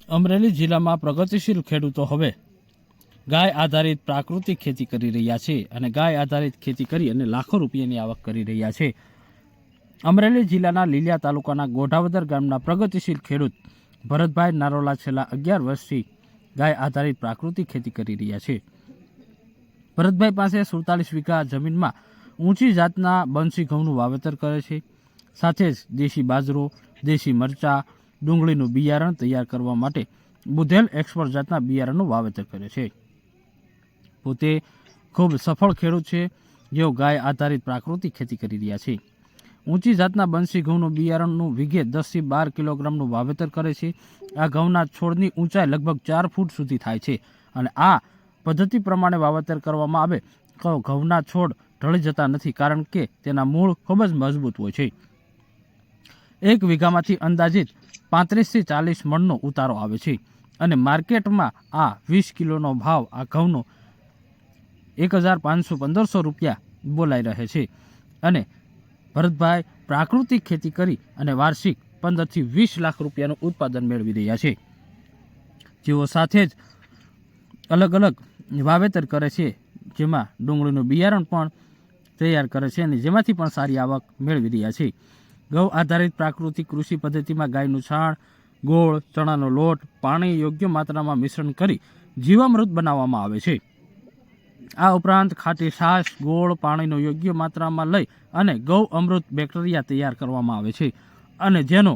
અમરેલી જિલ્લામાં પ્રગતિશીલ ખેડૂતો હવે ગાય આધારિત પ્રાકૃતિક ખેતી કરી રહ્યા છે અને ગાય આધારિત ખેતી કરી અને લાખો રૂપિયાની આવક કરી રહ્યા છે। અમરેલી જિલ્લાના લીલિયા તાલુકાના ગોઢાવદર ગામના પ્રગતિશીલ ખેડૂત ભરતભાઈ નારોલા છેલ્લા 11 વર્ષથી ગાય આધારિત પ્રાકૃતિક ખેતી કરી રહ્યા છે। ભરતભાઈ પાસે 47 વીઘા જમીનમાં ઊંચી જાતના બંસી ઘઉંનું વાવેતર કરે છે। સાથે જ દેશી બાજરો, દેશી મરચાં, ડુંગળીનું બિયારણ તૈયાર કરવા માટે બુધેલ એક્સપર્ટ જાતના બિયારણનું વાવેતર કરે છે। પોતે ખૂબ સફળ ખેડૂત છે, જેઓ ગાય આધારિત પ્રાકૃતિક ખેતી કરી રહ્યા છે। ઊંચી જાતના બંસી ઘઉંનું બિયારણનું વીઘે 10 થી 12 કિલોગ્રામનું વાવેતર કરે છે। આ ઘઉંના છોડની ઊંચાઈ લગભગ 4 ફૂટ સુધી થાય છે અને આ પદ્ધતિ પ્રમાણે વાવેતર કરવામાં આવે તો ઘઉંના છોડ ઢળી જતા નથી, કારણ કે તેના મૂળ ખૂબ જ મજબૂત હોય છે। 1 વીઘામાંથી અંદાજિત 35 થી 40 મણનો ઉતારો આવે છે અને માર્કેટમાં આ 20 કિલોનો ભાવ આ ઘઉંનો 1500-1500 રૂપિયા બોલાઈ રહે છે અને ભરતભાઈ પ્રાકૃતિક ખેતી કરી અને વાર્ષિક 15 થી 20 લાખ રૂપિયાનું ઉત્પાદન મેળવી રહ્યા છે। જેઓ સાથે જ અલગ અલગ વાવેતર કરે છે, જેમાં ડુંગળીનું બિયારણ પણ તૈયાર કરે છે અને જેમાંથી પણ સારી આવક મેળવી રહ્યા છે। ગૌ આધારિત પ્રાકૃતિક કૃષિ પદ્ધતિમાં ગાયનું છાણ, ગોળ, ચણાનો લોટ, પાણી યોગ્ય માત્રામાં મિશ્રણ કરી જીવામૃત બનાવવામાં આવે છે। આ ઉપરાંત ખાટી છાશ, ગોળ, પાણીનો યોગ્ય માત્રામાં લઈ અને ગૌ અમૃત બેક્ટેરિયા તૈયાર કરવામાં આવે છે અને જેનો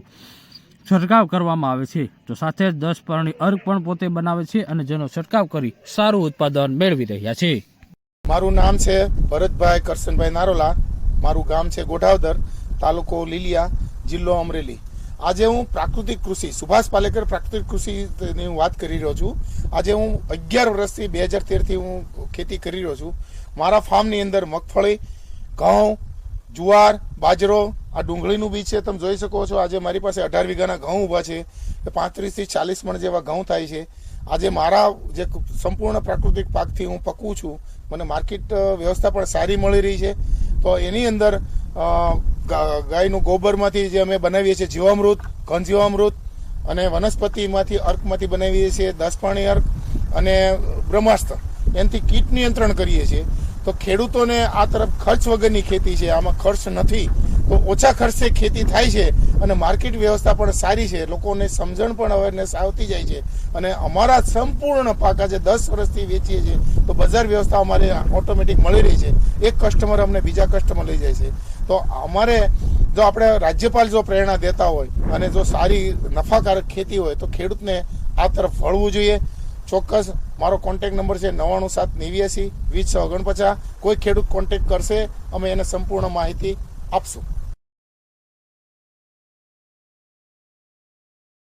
છંટકાવ કરવામાં આવે છે। તો સાથે જ 10 પરણી અર્ક પણ પોતે બનાવે છે અને જેનો છંટકાવ કરી સારું ઉત્પાદન મેળવી રહ્યા છે। મારું નામ છે ભરતભાઈ કરશનભાઈ નારોલા, મારું ગામ છે ગોઢાવદર, તાલુકો લીલિયા, જિલ્લો અમરેલી। આજે હું પ્રાકૃતિક કૃષિ સુભાષ પાલેકર પ્રાકૃતિક કૃષિની વાત કરી રહ્યો છું। આજે હું 11 વર્ષથી 2013થી હું ખેતી કરી રહ્યો છું। મારા ફાર્મની અંદર મગફળી, ઘઉં, જુવાર, બાજરો, આ ડુંગળીનું બીજ છે, તમે જોઈ શકો છો। આજે મારી પાસે 18 વીઘાના ઘઉં ઊભા છે, 35 થી 40 મણ જેવા ઘઉં થાય છે। આજે મારા જે સંપૂર્ણ પ્રાકૃતિક પાકથી હું પકવું છું, મને માર્કેટ વ્યવસ્થા પણ સારી મળી રહી છે। તો એની અંદર ગાયનું ગોબરમાંથી જે અમે બનાવીએ છીએ જીવામૃત, ઘન જીવામૃત અને વનસ્પતિમાંથી અર્કમાંથી બનાવીએ છીએ 10 પાણી અર્ક અને બ્રહ્માસ્ત્ર, એનાથી કીટ નિયંત્રણ કરીએ છીએ। તો ખેડૂતોને આ તરફ ખર્ચ વગરની ખેતી છે, આમાં ખર્ચ નથી, તો ઓછા ખર્ચે ખેતી થાય છે અને માર્કેટ વ્યવસ્થા પણ સારી છે, લોકોને સમજણ પણ અવેરનેસ આવતી જાય છે અને અમારા સંપૂર્ણ પાક આજે 10 વર્ષથી વેચીએ છીએ તો બજાર વ્યવસ્થા અમારે ઓટોમેટિક મળી રહી છે। એક કસ્ટમર અમને બીજા કસ્ટમર લઈ જાય છે। તો અમારે જો આપણે રાજ્યપાલ જો પ્રેરણા દેતા હોય અને જો સારી નફાકારક ખેતી હોય તો ખેડૂતને આ તરફ વળવું જોઈએ। ચોક્કસ મારો કોન્ટેક્ટ નંબર છે 9789 2049। કોઈ ખેડૂત કોન્ટેક્ટ કરશે, અમે એને સંપૂર્ણ માહિતી આપશું।